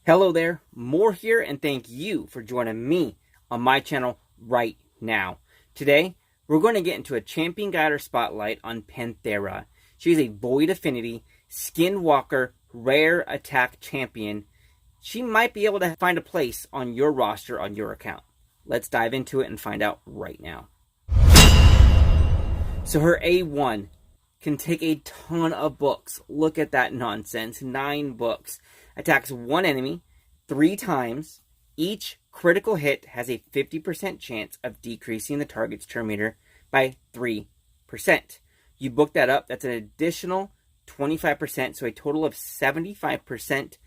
Hello there, More here, and thank you for joining me on my channel right now. Today, we're going to get into a champion guide or spotlight on Panthera. She's a Void Affinity SkinWalker Rare Attack Champion. She might be able to find a place on your roster on your account. Let's dive into it and find out right now. So her A1 can take a ton of books. Look at that nonsense. 9 books. Attacks one enemy 3 times. Each critical hit has a 50% chance of decreasing the target's turn meter by 3%. You book that up, that's an additional 25%, so a total of 75%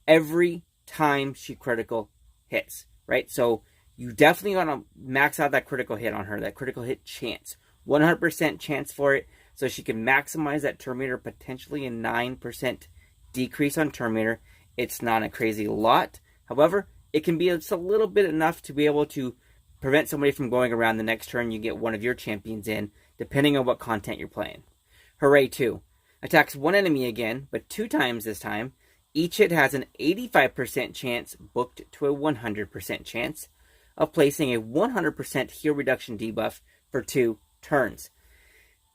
every time she critical hits, right? So you definitely want to max out that critical hit on her, that critical hit chance. 100% chance for it, so she can maximize that turn meter, potentially a 9% decrease on turn meter. It's not a crazy lot. However, it can be just a little bit enough to be able to prevent somebody from going around the next turn you get one of your champions in, depending on what content you're playing. Hooray 2. Attacks one enemy again, but 2 times this time. Each hit has an 85% chance, booked to a 100% chance, of placing a 100% heal reduction debuff for 2 turns.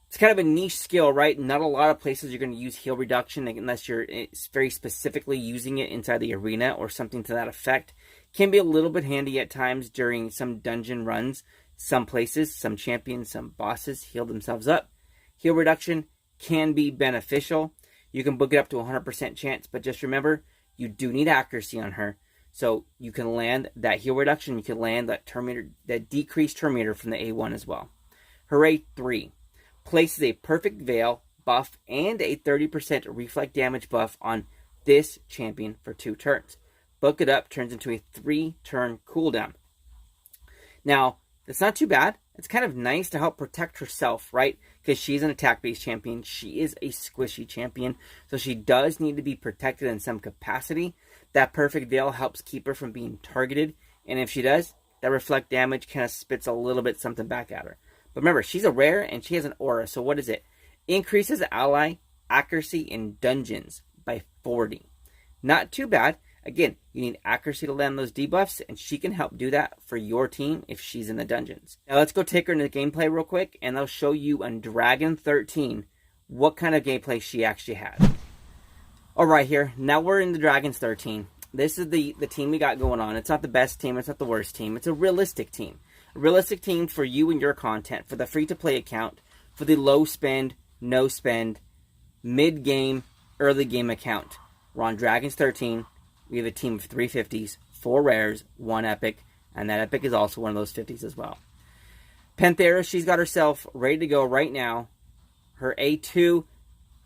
It's kind of a niche skill, right? Not a lot of places you're going to use heal reduction unless you're very specifically using it inside the arena or something to that effect. Can be a little bit handy at times during some dungeon runs. Some places, some champions, some bosses heal themselves up. Heal reduction can be beneficial. You can book it up to 100% chance, but just remember, you do need accuracy on her. So you can land that heal reduction, you can land that turn meter, that decreased turn meter from the A1 as well. Hooray 3. Places a perfect veil buff and a 30% reflect damage buff on this champion for 2 turns. Book it up, turns into a 3-turn cooldown. Now, that's not too bad. It's kind of nice to help protect herself, right? Because she's an attack-based champion. She is a squishy champion, so she does need to be protected in some capacity. That perfect veil helps keep her from being targeted, and if she does, that reflect damage kind of spits a little bit something back at her. But remember, she's a rare and she has an aura. So what is it? Increases ally accuracy in dungeons by 40. Not too bad. Again, you need accuracy to land those debuffs, and she can help do that for your team if she's in the dungeons. Now let's go take her into the gameplay real quick, and I'll show you on Dragon 13 what kind of gameplay she actually has. Alright here, now we're in the Dragons 13. This is the team we got going on. It's not the best team, it's not the worst team. It's a realistic team. A realistic team for you and your content, for the free-to-play account, for the low-spend, no-spend, mid-game, early-game account. We're on Dragons 13. We have a team of 3 50s, 4 rares, 1 epic, and that epic is also one of those 50s as well. Panthera, she's got herself ready to go right now. Her A2,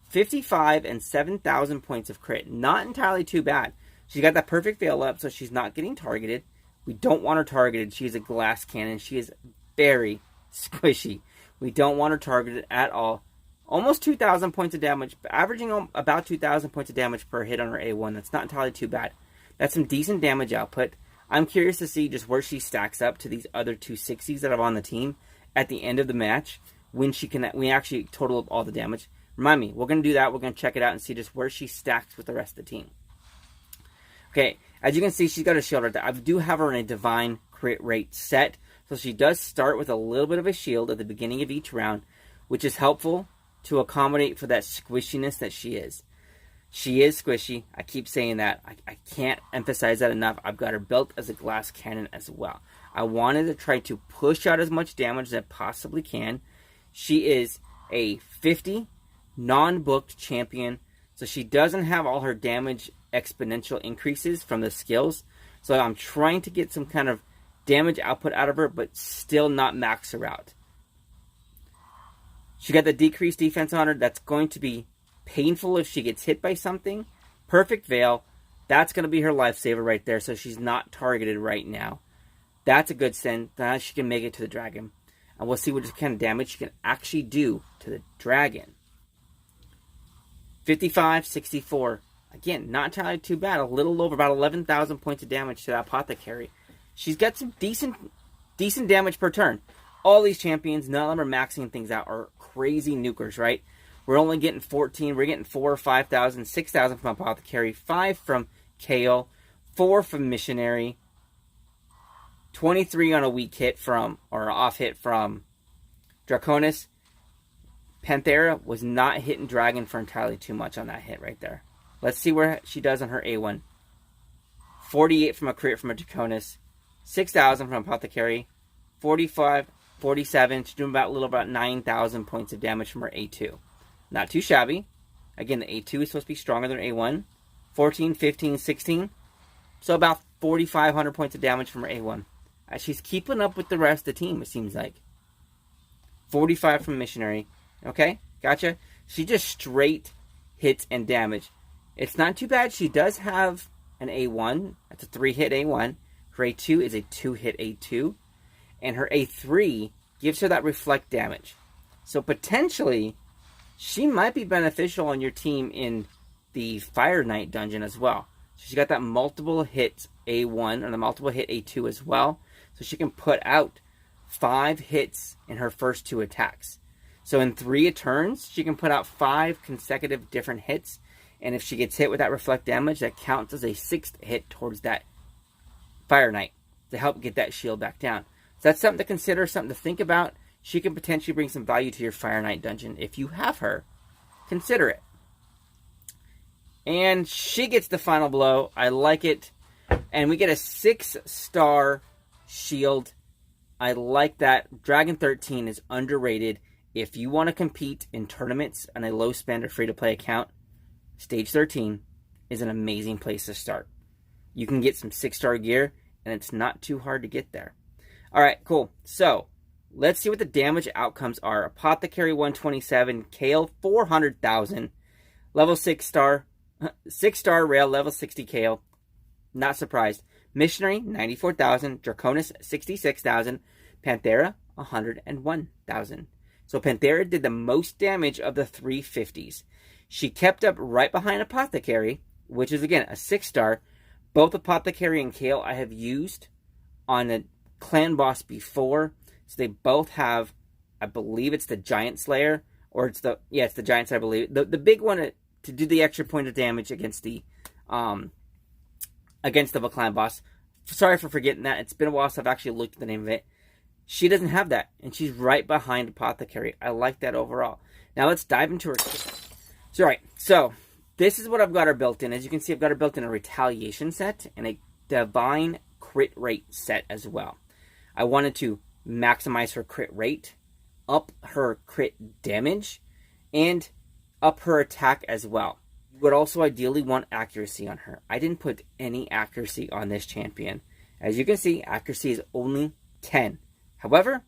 55 and 7,000 points of crit. Not entirely too bad. She's got that perfect veil up, so she's not getting targeted. We don't want her targeted. She is a glass cannon. She is very squishy. We don't want her targeted at all. Almost 2,000 points of damage, averaging about 2,000 points of damage per hit on her A1. That's not entirely too bad. That's some decent damage output. I'm curious to see just where she stacks up to these other 260s that are on the team at the end of the match when we actually total up all the damage. Remind me, we're going to do that. We're going to check it out and see just where she stacks with the rest of the team. Okay, as you can see, she's got a shield right there. I do have her in a divine crit rate set, so she does start with a little bit of a shield at the beginning of each round, which is helpful to accommodate for that squishiness that she is. She is squishy. I keep saying that. I can't emphasize that enough. I've got her built as a glass cannon as well. I wanted to try to push out as much damage as I possibly can. She is a 50 non-booked champion, so she doesn't have all her damage exponential increases from the skills. So I'm trying to get some kind of damage output out of her, but still not max her out. She got the decreased defense on her. That's going to be painful if she gets hit by something. Perfect veil. That's going to be her lifesaver right there, so she's not targeted right now. That's a good send. Now she can make it to the dragon. And we'll see what kind of damage she can actually do to the dragon. 55, 64. Again, not entirely too bad. A little over about 11,000 points of damage to that apothecary. She's got some decent damage per turn. All these champions, none of them are maxing things out, are crazy nukers, right? We're only getting 14. We're getting 4 or 5,000, 6,000 from Apothecary, 5 from Kale, 4 from Missionary, 23 on a weak hit from, or off hit from Draconis. Panthera was not hitting Dragon for entirely too much on that hit right there. Let's see where she does on her A1. 48 from a crit from a Draconis, 6,000 from Apothecary, 45, 47. She's doing about 9,000 points of damage from her A2. Not too shabby. Again, the A2 is supposed to be stronger than A1. 14, 15, 16. So about 4,500 points of damage from her A1. She's keeping up with the rest of the team, it seems like. 45 from Missionary. Okay, gotcha. She just straight hits and damage. It's not too bad. She does have an A1. That's a 3-hit A1. Her A2 is a 2-hit A2. And her A3 gives her that reflect damage. So potentially, she might be beneficial on your team in the Fireknight dungeon as well. So she's got that multiple hit A1 and the multiple hit A2 as well. So she can put out 5 hits in her first 2 attacks. So in 3 turns, she can put out 5 consecutive different hits. And if she gets hit with that reflect damage, that counts as a 6th hit towards that Fireknight to help get that shield back down. So that's something to consider, something to think about. She can potentially bring some value to your Fireknight dungeon. If you have her, consider it. And she gets the final blow. I like it. And we get a 6-star shield. I like that. Dragon 13 is underrated. If you want to compete in tournaments on a low spend or free-to-play account, Stage 13 is an amazing place to start. You can get some 6-star gear, and it's not too hard to get there. Alright, cool. So, let's see what the damage outcomes are. Apothecary 127, Kale 400,000, level 6-star, 6-star rail, level 60 Kale. Not surprised. Missionary 94,000, Draconis 66,000, Panthera 101,000. So Panthera did the most damage of the 350s. She kept up right behind Apothecary, which is again a 6-star. Both Apothecary and Kale I have used on a clan boss before. So they both have, I believe it's the Giant Slayer, or it's the Giant Slayer, I believe. The big one to do the extra point of damage against the clan boss. Sorry for forgetting that. It's been a while since I've actually looked at the name of it. She doesn't have that, and she's right behind Apothecary. I like that overall. Now let's dive into her. So this is what I've got her built in. As you can see, I've got her built in a Retaliation set and a Divine Crit Rate set as well. I wanted to maximize her crit rate, up her crit damage, and up her attack as well. You would also ideally want accuracy on her. I didn't put any accuracy on this champion. As you can see, accuracy is only 10. However,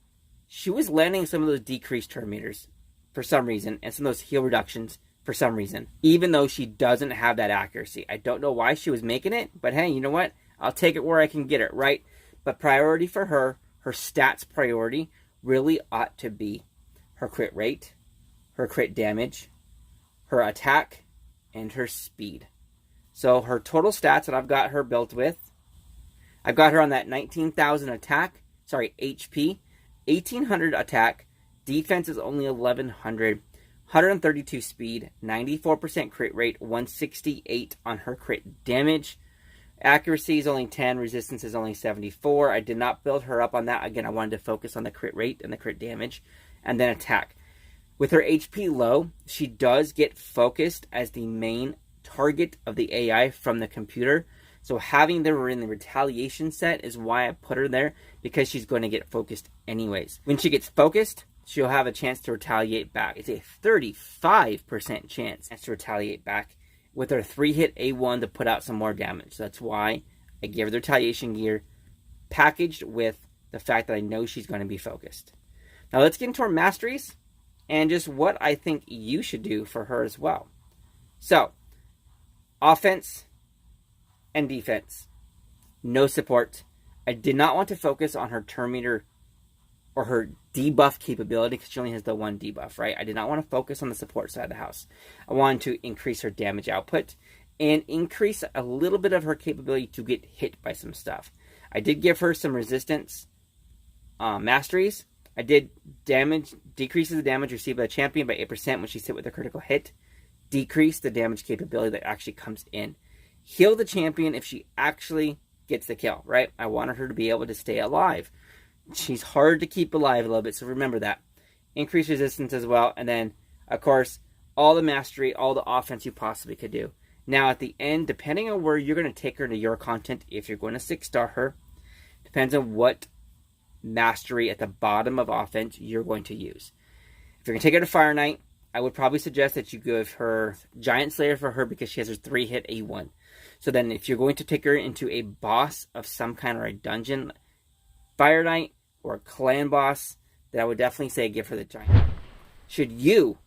she was landing some of those decreased turn meters for some reason, and some of those heal reductions for some reason, even though she doesn't have that accuracy. I don't know why she was making it, but hey, you know what? I'll take it where I can get it, right? But priority for her, her stats priority, really ought to be her crit rate, her crit damage, her attack, and her speed. So her total stats that I've got her built with, I've got her on that 19,000 HP, 1,800 attack, defense is only 1,100, 132 speed, 94% crit rate, 168 on her crit damage. Accuracy is only 10, resistance is only 74. I did not build her up on that. Again, I wanted to focus on the crit rate and the crit damage, and then attack. With her HP low, she does get focused as the main target of the AI from the computer. So having her in the Retaliation set is why I put her there, because she's going to get focused anyways. When she gets focused, she'll have a chance to retaliate back. It's a 35% chance to retaliate back with her 3-hit A1 to put out some more damage. That's why I gave her the Retaliation gear, packaged with the fact that I know she's going to be focused. Now let's get into our masteries, and just what I think you should do for her as well. So, offense and defense. No support. I did not want to focus on her turn meter or her debuff capability, because she only has the one debuff, right? I did not want to focus on the support side of the house. I wanted to increase her damage output and increase a little bit of her capability to get hit by some stuff. I did give her some resistance masteries. I did decreases the damage received by the champion by 8% when she's hit with a critical hit. Decrease the damage capability that actually comes in. heal the champion if she actually gets the kill, right? I wanted her to be able to stay alive. She's hard to keep alive a little bit, so remember that. Increase resistance as well, and then, of course, all the mastery, all the offense you possibly could do. Now, at the end, depending on where you're going to take her to your content, if you're going to 6-star her, depends on what mastery at the bottom of offense you're going to use. If you're going to take her to Fireknight, I would probably suggest that you give her Giant Slayer for her because she has her 3-hit A1. So then if you're going to take her into a boss of some kind or a dungeon, Fireknight or a clan boss, then I would definitely say give her the Giant. Should you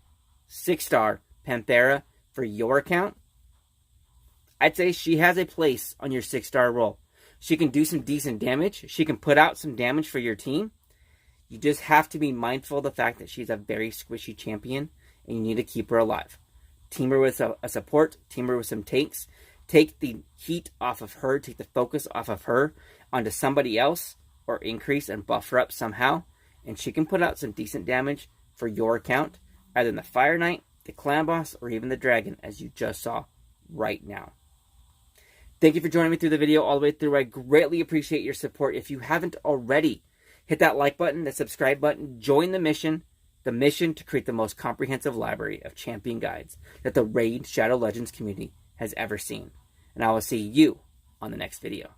6-star Panthera for your account, I'd say she has a place on your 6-star roll. She can do some decent damage. She can put out some damage for your team. You just have to be mindful of the fact that she's a very squishy champion, and you need to keep her alive. Team her with a support. Team her with some tanks. Take the heat off of her. Take the focus off of her onto somebody else, or increase and buff her up somehow, and she can put out some decent damage for your account, either in the Fireknight, the clan boss, or even the dragon, as you just saw right now. Thank you for joining me through the video all the way through. I greatly appreciate your support. If you haven't already, hit that like button, the subscribe button, join the mission to create the most comprehensive library of champion guides that the Raid Shadow Legends community has ever seen. And I will see you on the next video.